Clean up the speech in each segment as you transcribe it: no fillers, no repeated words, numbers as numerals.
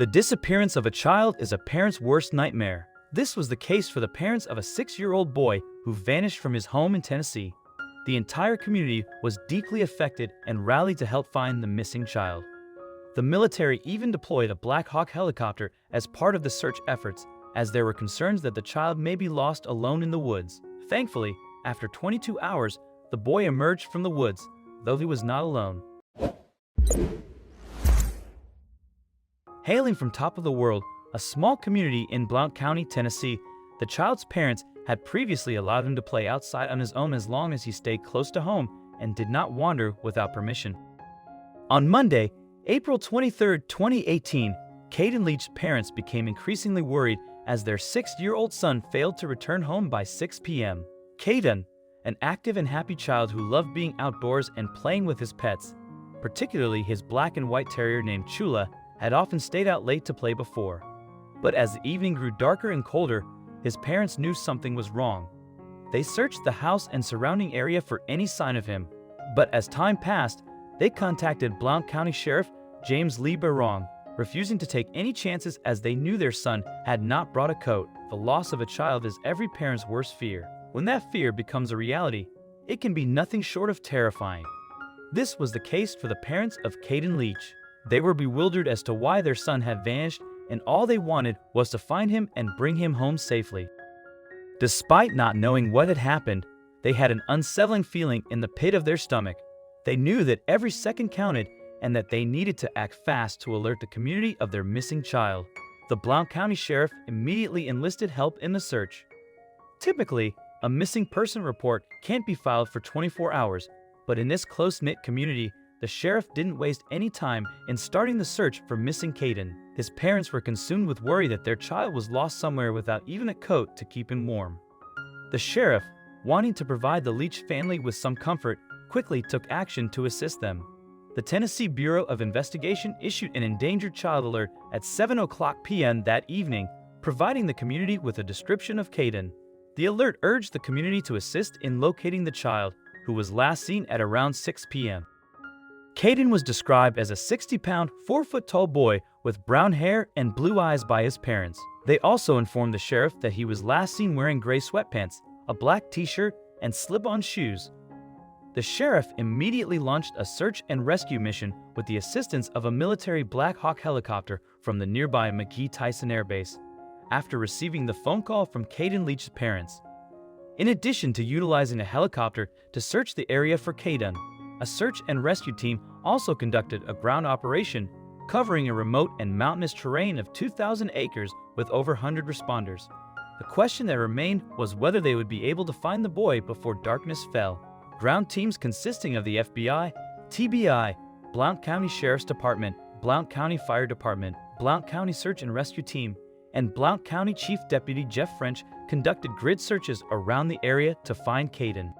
The disappearance of a child is a parent's worst nightmare. This was the case for the parents of a 6-year-old boy who vanished from his home in Tennessee. The entire community was deeply affected and rallied to help find the missing child. The military even deployed a Black Hawk helicopter as part of the search efforts, as there were concerns that the child may be lost alone in the woods. Thankfully, after 22 hours, the boy emerged from the woods, though he was not alone. Hailing from top of the world, a small community in Blount County, Tennessee, the child's parents had previously allowed him to play outside on his own as long as he stayed close to home and did not wander without permission. On Monday, April 23, 2018, Kaden Leach's parents became increasingly worried as their 6-year-old son failed to return home by 6 p.m. Kaden, an active and happy child who loved being outdoors and playing with his pets, particularly his black and white terrier named Chula, had often stayed out late to play before. But as the evening grew darker and colder, his parents knew something was wrong. They searched the house and surrounding area for any sign of him, but as time passed, they contacted Blount County Sheriff James Lee Barong, refusing to take any chances as they knew their son had not brought a coat. The loss of a child is every parent's worst fear. When that fear becomes a reality, it can be nothing short of terrifying. This was the case for the parents of Kaden Leach. They were bewildered as to why their son had vanished, and all they wanted was to find him and bring him home safely. Despite not knowing what had happened, they had an unsettling feeling in the pit of their stomach. They knew that every second counted and that they needed to act fast to alert the community of their missing child. The Blount County Sheriff immediately enlisted help in the search. Typically, a missing person report can't be filed for 24 hours, but in this close-knit community, the sheriff didn't waste any time in starting the search for missing Kaden. His parents were consumed with worry that their child was lost somewhere without even a coat to keep him warm. The sheriff, wanting to provide the Leach family with some comfort, quickly took action to assist them. The Tennessee Bureau of Investigation issued an endangered child alert at 7:00 p.m. that evening, providing the community with a description of Kaden. The alert urged the community to assist in locating the child, who was last seen at around 6 p.m. Kaden was described as a 60-pound, 4-foot-tall boy with brown hair and blue eyes by his parents. They also informed the sheriff that he was last seen wearing gray sweatpants, a black t-shirt, and slip-on shoes. The sheriff immediately launched a search and rescue mission with the assistance of a military Black Hawk helicopter from the nearby McGee-Tyson Air Base, after receiving the phone call from Kaden Leach's parents. In addition to utilizing a helicopter to search the area for Kaden, a search and rescue team also conducted a ground operation covering a remote and mountainous terrain of 2,000 acres with over 100 responders. The question that remained was whether they would be able to find the boy before darkness fell. Ground teams consisting of the FBI, TBI, Blount County Sheriff's Department, Blount County Fire Department, Blount County Search and Rescue Team, and Blount County Chief Deputy Jeff French conducted grid searches around the area to find Kaden.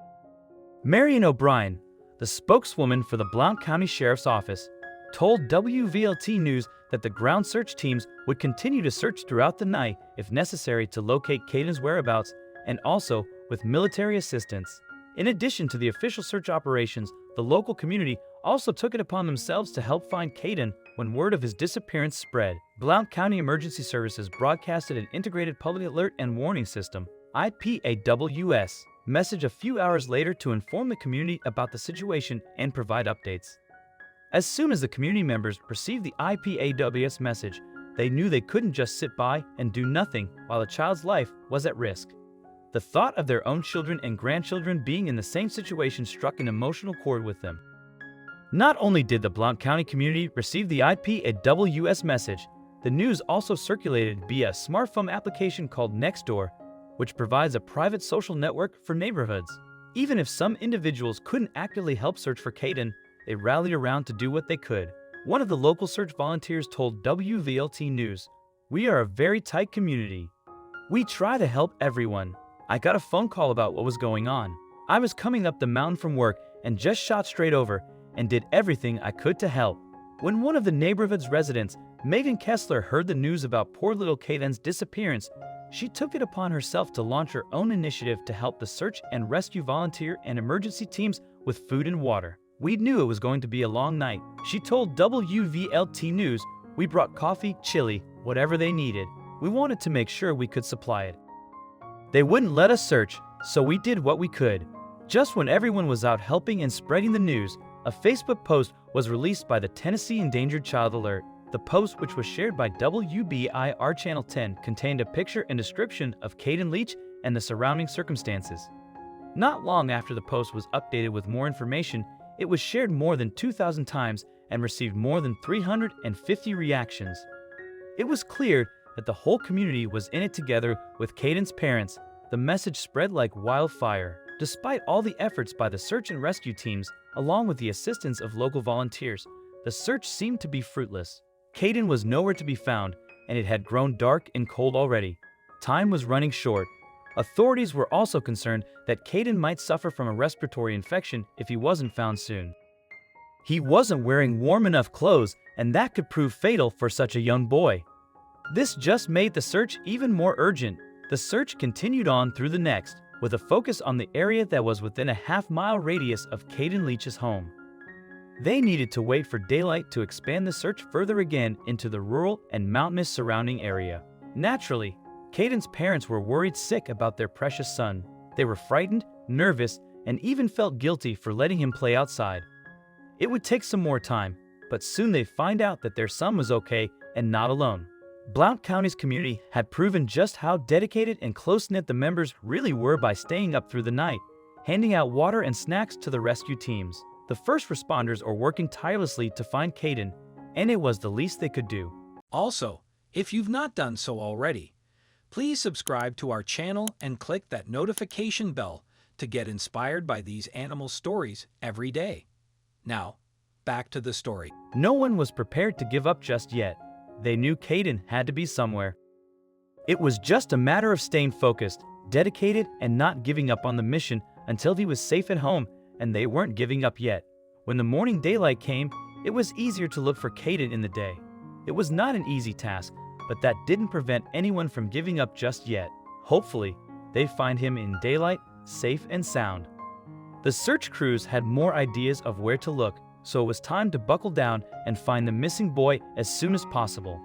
Marion O'Brien, the spokeswoman for the Blount County Sheriff's Office, told WVLT News that the ground search teams would continue to search throughout the night if necessary to locate Kaden's whereabouts, and also with military assistance. In addition to the official search operations, the local community also took it upon themselves to help find Kaden when word of his disappearance spread. Blount County Emergency Services broadcasted an integrated public alert and warning system, IPAWS, message a few hours later to inform the community about the situation and provide updates. As soon as the community members received the IPAWS message, they knew they couldn't just sit by and do nothing while a child's life was at risk. The thought of their own children and grandchildren being in the same situation struck an emotional chord with them. Not only did the Blount County community receive the IPAWS message, the news also circulated via a smartphone application called Nextdoor, which provides a private social network for neighborhoods. Even if some individuals couldn't actively help search for Kaden, they rallied around to do what they could. One of the local search volunteers told WVLT News, "We are a very tight community. We try to help everyone. I got a phone call about what was going on. I was coming up the mountain from work and just shot straight over and did everything I could to help." When one of the neighborhood's residents, Megan Kessler, heard the news about poor little Kaden's disappearance, she took it upon herself to launch her own initiative to help the search and rescue volunteer and emergency teams with food and water. "We knew it was going to be a long night," she told WVLT News. We brought coffee, chili, whatever they needed. We wanted to make sure we could supply it. They wouldn't let us search, so we did what we could. Just when everyone was out helping and spreading the news, a Facebook post was released by the Tennessee Endangered Child Alert. The post, which was shared by WBIR Channel 10, contained a picture and description of Kaden Leach and the surrounding circumstances. Not long after the post was updated with more information, it was shared more than 2,000 times and received more than 350 reactions. It was clear that the whole community was in it together with Kaden's parents. The message spread like wildfire. Despite all the efforts by the search and rescue teams, along with the assistance of local volunteers, the search seemed to be fruitless. Kaden was nowhere to be found, and it had grown dark and cold already. Time was running short. Authorities were also concerned that Kaden might suffer from a respiratory infection if he wasn't found soon. He wasn't wearing warm enough clothes, and that could prove fatal for such a young boy. This just made the search even more urgent. The search continued on through the next, with a focus on the area that was within a half-mile radius of Kaden Leach's home. They needed to wait for daylight to expand the search further again into the rural and mountainous surrounding area. Naturally, Kaden's parents were worried sick about their precious son. They were frightened, nervous, and even felt guilty for letting him play outside. It would take some more time, but soon they'd find out that their son was okay and not alone. Blount County's community had proven just how dedicated and close-knit the members really were by staying up through the night, handing out water and snacks to the rescue teams. The first responders are working tirelessly to find Kaden, and it was the least they could do. Also, if you've not done so already, please subscribe to our channel and click that notification bell to get inspired by these animal stories every day. Now, back to the story. No one was prepared to give up just yet. They knew Kaden had to be somewhere. It was just a matter of staying focused, dedicated, and not giving up on the mission until he was safe at home, and they weren't giving up yet. When the morning daylight came, it was easier to look for Kaden in the day. It was not an easy task, but that didn't prevent anyone from giving up just yet. Hopefully, they'd find him in daylight, safe and sound. The search crews had more ideas of where to look, so it was time to buckle down and find the missing boy as soon as possible.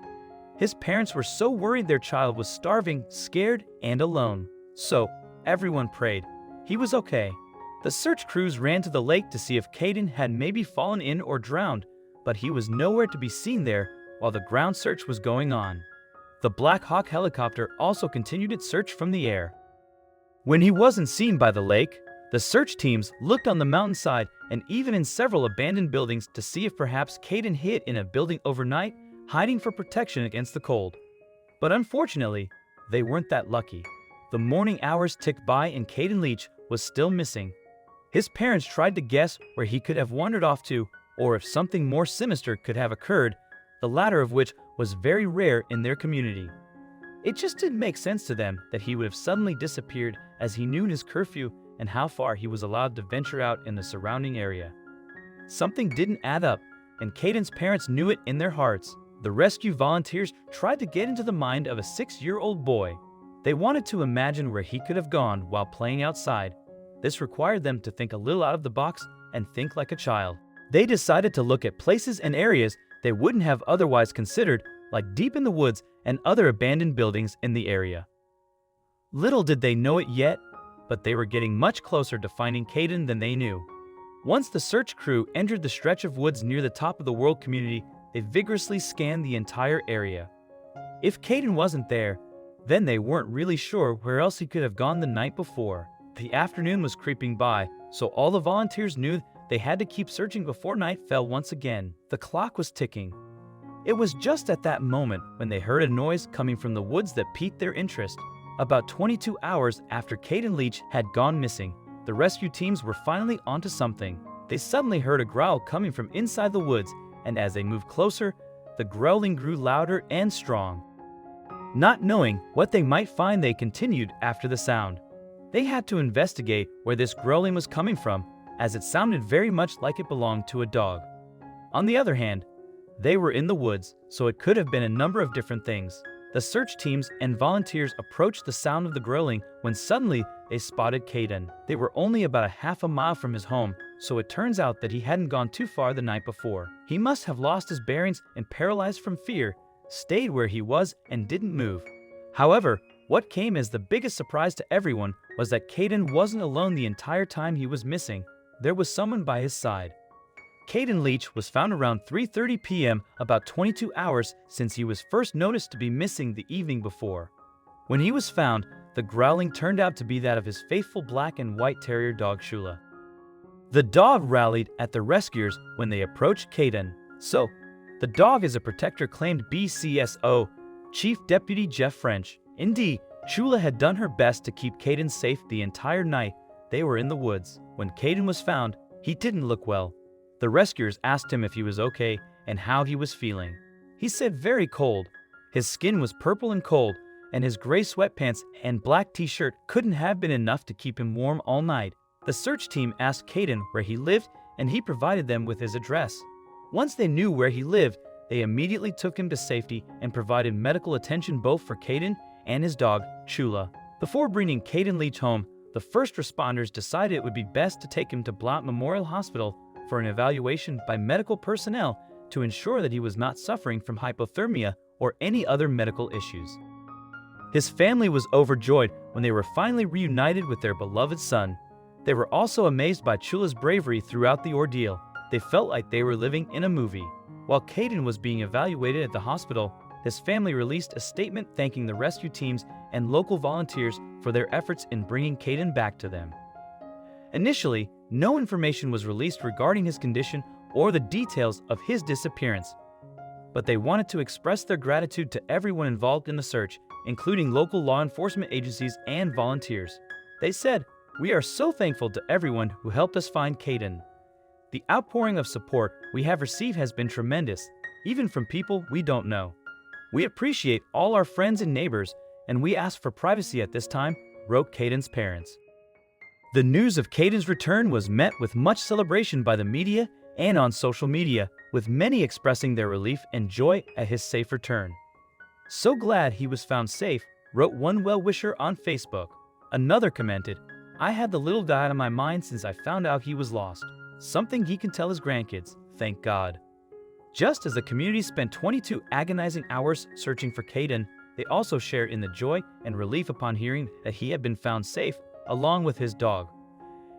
His parents were so worried their child was starving, scared, and alone. So, everyone prayed. He was okay. The search crews ran to the lake to see if Kaden had maybe fallen in or drowned, but he was nowhere to be seen there while the ground search was going on. The Black Hawk helicopter also continued its search from the air. When he wasn't seen by the lake, the search teams looked on the mountainside and even in several abandoned buildings to see if perhaps Kaden hid in a building overnight, hiding for protection against the cold. But unfortunately, they weren't that lucky. The morning hours ticked by and Kaden Leach was still missing. His parents tried to guess where he could have wandered off to, or if something more sinister could have occurred, the latter of which was very rare in their community. It just didn't make sense to them that he would have suddenly disappeared, as he knew his curfew and how far he was allowed to venture out in the surrounding area. Something didn't add up, and Kaden's parents knew it in their hearts. The rescue volunteers tried to get into the mind of a 6-year-old boy. They wanted to imagine where he could have gone while playing outside. This required them to think a little out of the box and think like a child. They decided to look at places and areas they wouldn't have otherwise considered, like deep in the woods and other abandoned buildings in the area. Little did they know it yet, but they were getting much closer to finding Kaden than they knew. Once the search crew entered the stretch of woods near the top of the world community, they vigorously scanned the entire area. If Kaden wasn't there, then they weren't really sure where else he could have gone the night before. The afternoon was creeping by, so all the volunteers knew they had to keep searching before night fell once again. The clock was ticking. It was just at that moment when they heard a noise coming from the woods that piqued their interest. About 22 hours after Kaden Leach had gone missing, the rescue teams were finally onto something. They suddenly heard a growl coming from inside the woods, and as they moved closer, the growling grew louder and strong. Not knowing what they might find, they continued after the sound. They had to investigate where this growling was coming from, as it sounded very much like it belonged to a dog. On the other hand, they were in the woods, so it could have been a number of different things. The search teams and volunteers approached the sound of the growling when suddenly they spotted Kaden. They were only about a half a mile from his home, so it turns out that he hadn't gone too far the night before. He must have lost his bearings and, paralyzed from fear, stayed where he was and didn't move. However, what came as the biggest surprise to everyone was that Kaden wasn't alone the entire time he was missing. There was someone by his side. Kaden Leach was found around 3:30 p.m., about 22 hours since he was first noticed to be missing the evening before. When he was found, the growling turned out to be that of his faithful black and white terrier dog Shula. The dog rallied at the rescuers when they approached Kaden. So, the dog is a protector, claimed BCSO Chief Deputy Jeff French. Indeed, Shula had done her best to keep Kaden safe the entire night they were in the woods. When Kaden was found, he didn't look well. The rescuers asked him if he was okay and how he was feeling. He said very cold. His skin was purple and cold, and his gray sweatpants and black t-shirt couldn't have been enough to keep him warm all night. The search team asked Kaden where he lived, and he provided them with his address. Once they knew where he lived, they immediately took him to safety and provided medical attention both for Kaden and his dog, Shula. Before bringing Kaden Leach home, the first responders decided it would be best to take him to Blount Memorial Hospital for an evaluation by medical personnel to ensure that he was not suffering from hypothermia or any other medical issues. His family was overjoyed when they were finally reunited with their beloved son. They were also amazed by Shula's bravery throughout the ordeal. They felt like they were living in a movie. While Kaden was being evaluated at the hospital, his family released a statement thanking the rescue teams and local volunteers for their efforts in bringing Kaden back to them. Initially, no information was released regarding his condition or the details of his disappearance, but they wanted to express their gratitude to everyone involved in the search, including local law enforcement agencies and volunteers. They said, "We are so thankful to everyone who helped us find Kaden. The outpouring of support we have received has been tremendous, even from people we don't know. We appreciate all our friends and neighbors, and we ask for privacy at this time," wrote Kaden's parents. The news of Kaden's return was met with much celebration by the media and on social media, with many expressing their relief and joy at his safe return. "So glad he was found safe," wrote one well-wisher on Facebook. Another commented, "I had the little guy on my mind since I found out he was lost. Something he can tell his grandkids, thank God." Just as the community spent 22 agonizing hours searching for Kaden, they also shared in the joy and relief upon hearing that he had been found safe, along with his dog.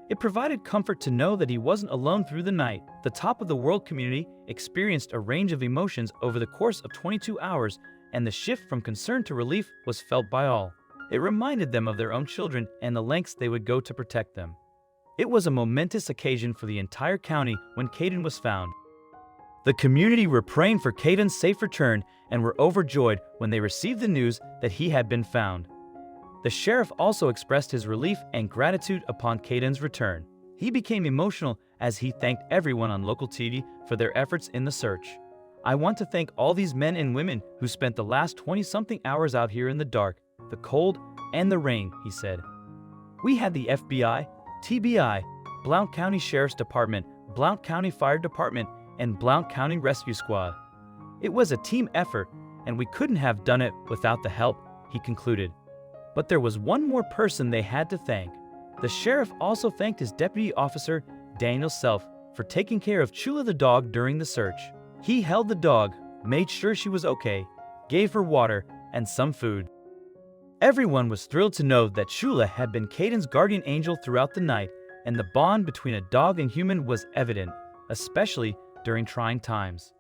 It provided comfort to know that he wasn't alone through the night. The top of the world community experienced a range of emotions over the course of 22 hours, and the shift from concern to relief was felt by all. It reminded them of their own children and the lengths they would go to protect them. It was a momentous occasion for the entire county when Kaden was found. The community were praying for Kaden's safe return and were overjoyed when they received the news that he had been found. The sheriff also expressed his relief and gratitude upon Kaden's return. He became emotional as he thanked everyone on local TV for their efforts in the search. "I want to thank all these men and women who spent the last 20-something hours out here in the dark, the cold, and the rain," he said. "We had the FBI, TBI, Blount County Sheriff's Department, Blount County Fire Department, and Blount County Rescue Squad. It was a team effort, and we couldn't have done it without the help," he concluded. But there was one more person they had to thank. The sheriff also thanked his deputy officer, Daniel Self, for taking care of Shula the dog during the search. He held the dog, made sure she was okay, gave her water and some food. Everyone was thrilled to know that Shula had been Kaden's guardian angel throughout the night, and the bond between a dog and human was evident, especially during trying times.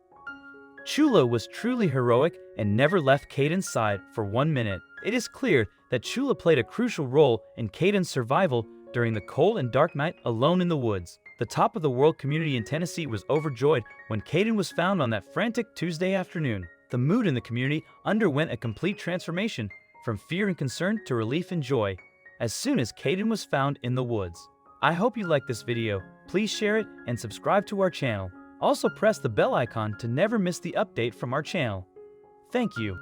Shula was truly heroic and never left Kaden's side for 1 minute. It is clear that Shula played a crucial role in Kaden's survival during the cold and dark night alone in the woods. The top of the world community in Tennessee was overjoyed when Kaden was found on that frantic Tuesday afternoon. The mood in the community underwent a complete transformation, from fear and concern to relief and joy, as soon as Kaden was found in the woods. I hope you liked this video. Please share it and subscribe to our channel. Also press the bell icon to never miss the update from our channel. Thank you.